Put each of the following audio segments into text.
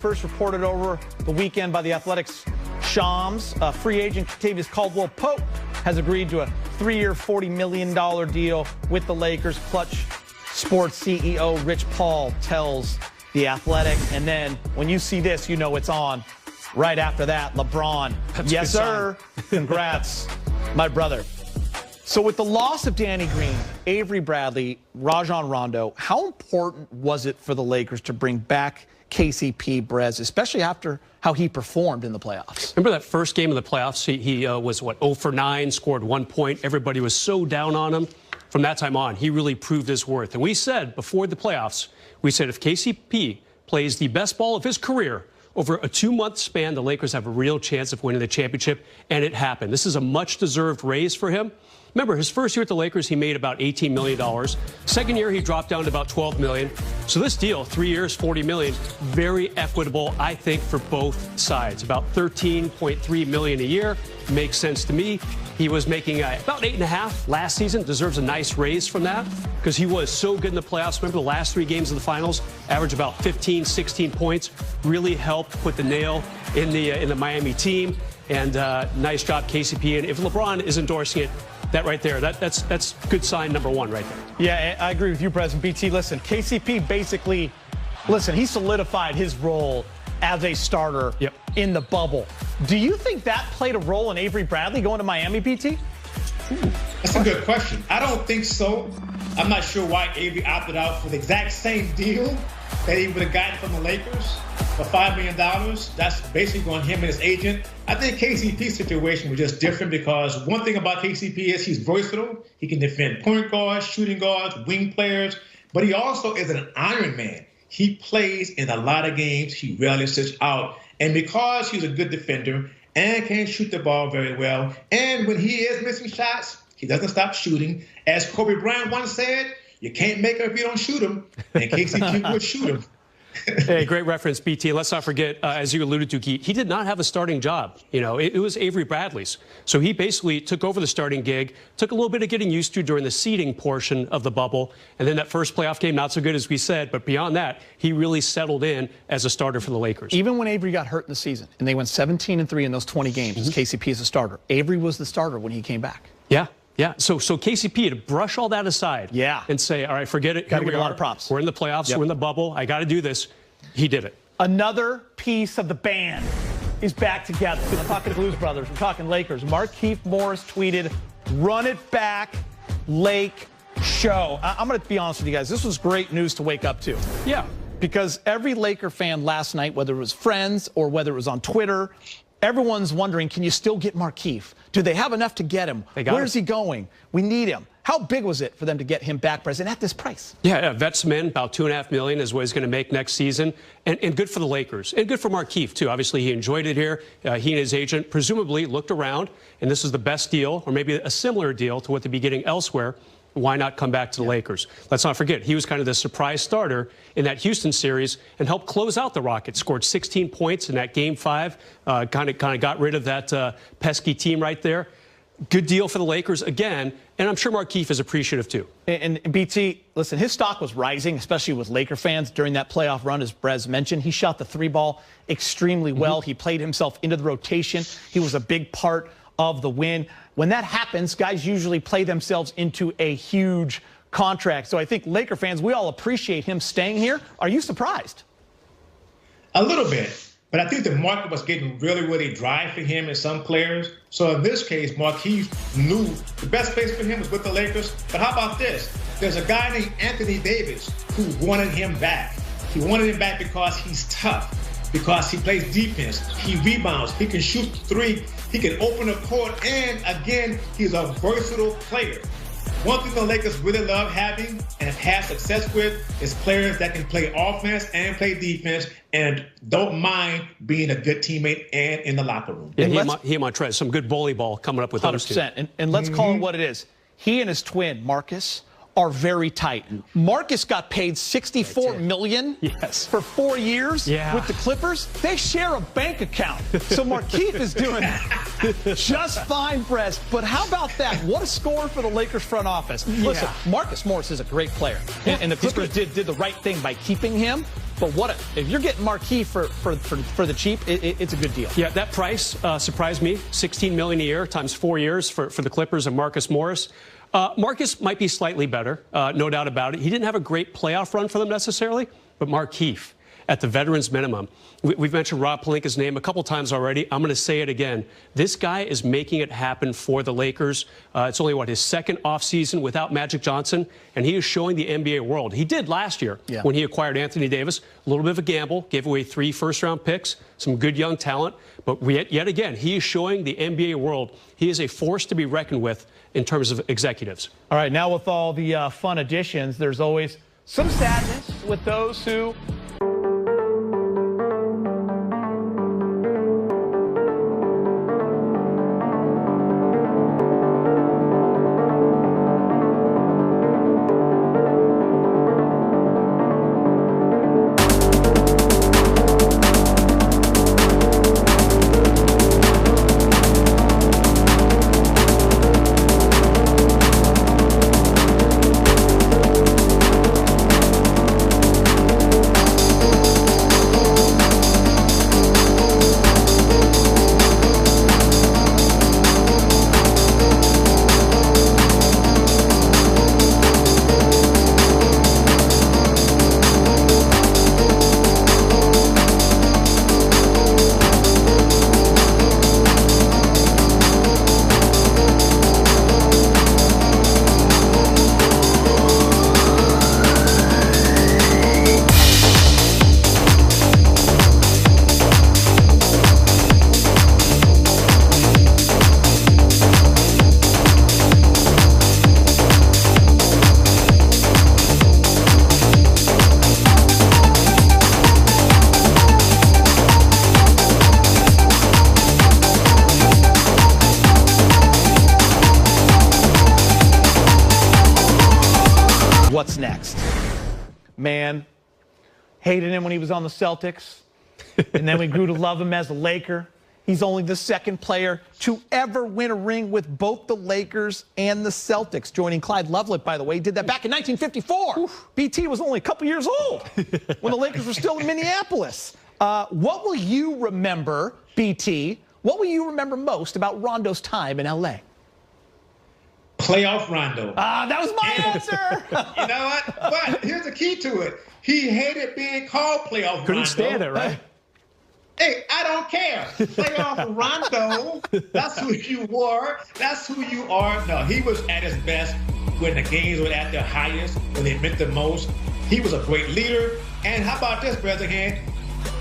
First reported over the weekend by the Athletics' Shams. Free agent Kentavious Caldwell-Pope has agreed to a 3-year, $40 million deal with the Lakers. Clutch Sports CEO Rich Paul tells The Athletic. And then when you see this, you know it's on. Right after that, LeBron. That's yes, sir. Congrats, my brother. So with the loss of Danny Green, Avery Bradley, Rajon Rondo, how important was it for the Lakers to bring back KCP, Brez, especially after how he performed in the playoffs? Remember that first game of the playoffs? He was, 0 for 9, scored 1 point. Everybody was so down on him. From that time on, he really proved his worth. And we said before the playoffs, we said if KCP plays the best ball of his career over a 2-month span, the Lakers have a real chance of winning the championship. And it happened. This is a much-deserved raise for him. Remember, his first year at the Lakers, he made about $18 million. Second year, he dropped down to about $12 million. So this deal, 3 years, $40 million, very equitable, I think, for both sides. About $13.3 million a year. Makes sense to me. He was making about 8.5 last season. Deserves a nice raise from that because he was so good in the playoffs. Remember the last 3 games of the finals, averaged about 15, 16 points. Really helped put the nail in the Miami team. And nice job, KCP. And if LeBron is endorsing it, that right there, that's good sign number 1 right there. Yeah, I agree with you, President BT. Listen, KCP basically, he solidified his role as a starter in the bubble. Do you think that played a role in Avery Bradley going to Miami, BT? That's a good question. I don't think so. I'm not sure why Avery opted out for the exact same deal that he would have gotten from the Lakers for $5 million. That's basically on him and his agent. I think KCP's situation was just different because one thing about KCP is he's versatile. He can defend point guards, shooting guards, wing players, but he also is an Iron Man. He plays in a lot of games. He rarely sits out. And because he's a good defender and can shoot the ball very well, and when he is missing shots, he doesn't stop shooting. As Kobe Bryant once said, you can't make them if you don't shoot them. And KCP would shoot them. Hey, great reference, BT. Let's not forget, as you alluded to, he did not have a starting job. You know, it was Avery Bradley's. So he basically took over the starting gig, took a little bit of getting used to during the seeding portion of the bubble. And then that first playoff game, not so good as we said. But beyond that, he really settled in as a starter for the Lakers. Even when Avery got hurt in the season, and they went 17-3 in those 20 games as KCP as a starter, Avery was the starter when he came back. Yeah. Yeah, so KCP, to brush all that aside and say, all right, forget it. Got to get a lot of props. We're in the playoffs. We're in the bubble. I got to do this. He did it. Another piece of the band is back together. We're talking Blues Brothers. We're talking Lakers. Markieff Morris tweeted, "Run it back, Lake show." I'm going to be honest with you guys. This was great news to wake up to. Yeah. Because every Laker fan last night, whether it was friends or whether it was on Twitter, everyone's wondering, can you still get Markieff? Do they have enough to get him? Where's he going? We need him. How big was it for them to get him back, President, at this price? Yeah, vets him in, about $2.5 million is what he's going to make next season. And good for the Lakers. And good for Markieff, too. Obviously, he enjoyed it here. He and his agent presumably looked around, and this is the best deal, or maybe a similar deal to what they'd be getting elsewhere. Why not come back to the Lakers? Let's not forget, he was kind of the surprise starter in that Houston series and helped close out the Rockets. Scored 16 points in that Game 5. Kind of got rid of that pesky team right there. Good deal for the Lakers again, and I'm sure Markieff is appreciative too. And BT, listen, his stock was rising, especially with Laker fans during that playoff run, as Brez mentioned. He shot the 3-ball extremely well. He played himself into the rotation. He was a big part of the win. When that happens, guys usually play themselves into a huge contract. So I think Laker fans, we all appreciate him staying here. Are you surprised? A little bit. But I think the market was getting really, really dry for him and some players. So in this case, Markieff knew the best place for him was with the Lakers. But how about this? There's a guy named Anthony Davis who wanted him back. He wanted him back because he's tough, because he plays defense, he rebounds, he can shoot the 3, he can open the court, and again, he's a versatile player. One thing the Lakers really love having and have had success with is players that can play offense and play defense and don't mind being a good teammate and in the locker room. Yeah, he and Montrez, some good volleyball coming up with 100%. And let's call it what it is. He and his twin, Marcus, are very tight. Marcus got paid $64 million for 4 years with the Clippers. They share a bank account. So Markieff is doing just fine, Brez. But how about that? What a score for the Lakers front office. Listen, Marcus Morris is a great player. And the Clippers did the right thing by keeping him. But if you're getting Markieff for the cheap, it's a good deal. Yeah, that price surprised me. $16 million a year times 4 years for the Clippers and Marcus Morris. Marcus might be slightly better, no doubt about it. He didn't have a great playoff run for them necessarily, but Markieff at the veterans minimum. We've mentioned Rob Pelinka's name a couple times already. I'm going to say it again. This guy is making it happen for the Lakers. It's only, his second offseason without Magic Johnson, and he is showing the NBA world. He did last year when he acquired Anthony Davis. A little bit of a gamble, gave away 3 first-round picks, some good young talent. But yet again, he is showing the NBA world he is a force to be reckoned with in terms of executives. All right, now with all the fun additions, there's always some sadness with those who what's next? Man, hated him when he was on the Celtics, and then we grew to love him as a Laker. He's only the second player to ever win a ring with both the Lakers and the Celtics, joining Clyde Lovelet, by the way. He did that back in 1954. Oof. BT was only a couple years old when the Lakers were still in Minneapolis. What will you remember, BT, what will you remember most about Rondo's time in L.A.? Playoff Rondo. That was my answer. You know what? But here's the key to it. He hated being called Playoff Rondo. Couldn't stand it, right? Hey, I don't care. Playoff Rondo, that's who you were. That's who you are. No, he was at his best when the games were at their highest, when they meant the most. He was a great leader. And how about this, Bresnahan?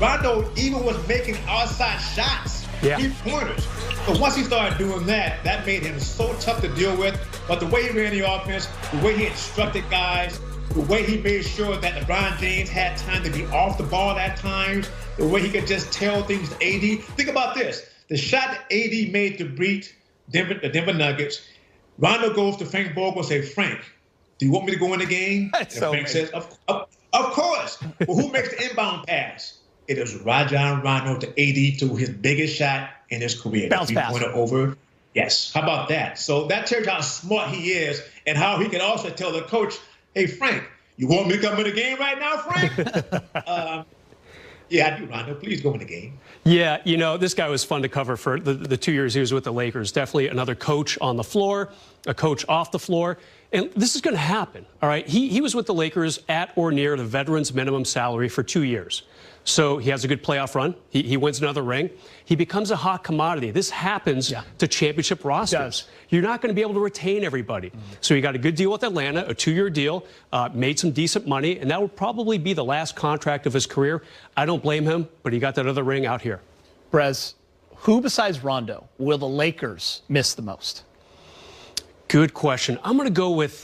Rondo even was making outside shots, 3-pointers. But once he started doing that, that made him so tough to deal with. But the way he ran the offense, the way he instructed guys, the way he made sure that LeBron James had time to be off the ball at times, the way he could just tell things to AD. Think about this. The shot that AD made to beat the Denver Nuggets, Rondo goes to Frank Vogel and says, Frank, do you want me to go in the game? That's so Frank says, of course. Well, who makes the inbound pass? It is Rajon Rondo to AD to his biggest shot in his career. Bounce pass. Over. Yes. How about that? So that tells you how smart he is and how he can also tell the coach, hey, Frank, you want me to come in the game right now, Frank? Yeah, I do, Rondo. Please go in the game. Yeah, you know, this guy was fun to cover for the 2 years he was with the Lakers. Definitely another coach on the floor, a coach off the floor. And this is going to happen, all right? He was with the Lakers at or near the veterans minimum salary for 2 years. So he has a good playoff run. He wins another ring. He becomes a hot commodity. This happens to championship rosters. You're not going to be able to retain everybody. So he got a good deal with Atlanta, a 2-year deal, made some decent money, and that will probably be the last contract of his career. I don't blame him, but he got that other ring out here. Brez, who besides Rondo will the Lakers miss the most? Good question. I'm going to go with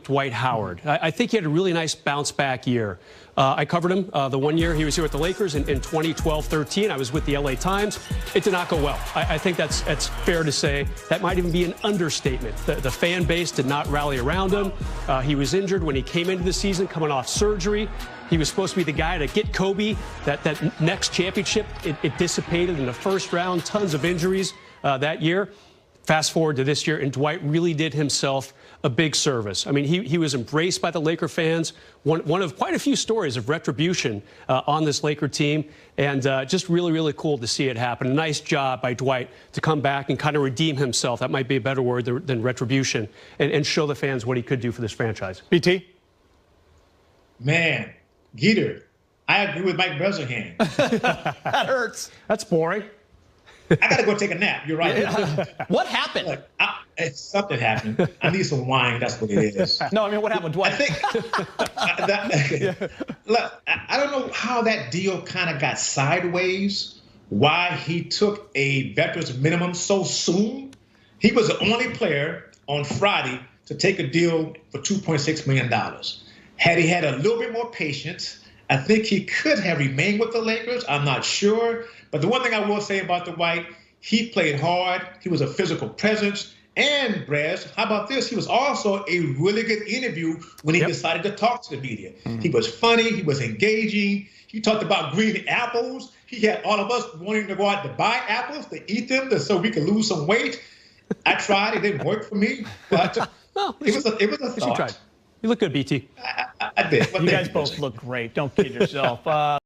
Dwight Howard. I think he had a really nice bounce back year. I covered him the 1 year he was here with the Lakers in 2012-13. I was with the LA Times. It did not go well. I think that's fair to say. That might even be an understatement. The fan base did not rally around him. He was injured when he came into the season, coming off surgery. He was supposed to be the guy to get Kobe that next championship. It dissipated in the first round. Tons of injuries that year. Fast forward to this year, and Dwight really did himself a big service. I mean, he was embraced by the Laker fans. One of quite a few stories of retribution on this Laker team, and just really, really cool to see it happen. A nice job by Dwight to come back and kind of redeem himself. That might be a better word than retribution, and show the fans what he could do for this franchise. BT? Man, Geeter, I agree with Mike Bresnahan. That hurts. That's boring. I got to go take a nap. You're right. What happened? Look, something happened. I need some wine. That's what it is. No, I mean, what happened, Dwight? I think, look, I don't know how that deal kind of got sideways, why he took a veteran's minimum so soon. He was the only player on Friday to take a deal for $2.6 million. Had he had a little bit more patience, I think he could have remained with the Lakers. I'm not sure. But the one thing I will say about Dwight, he played hard. He was a physical presence. And, Brez, how about this? He was also a really good interview when he decided to talk to the media. He was funny. He was engaging. He talked about green apples. He had all of us wanting to go out to buy apples, to eat them, so we could lose some weight. I tried. It didn't work for me. But it was a thought. You tried. You look good, BT. I did. You guys both look great. Don't kid yourself.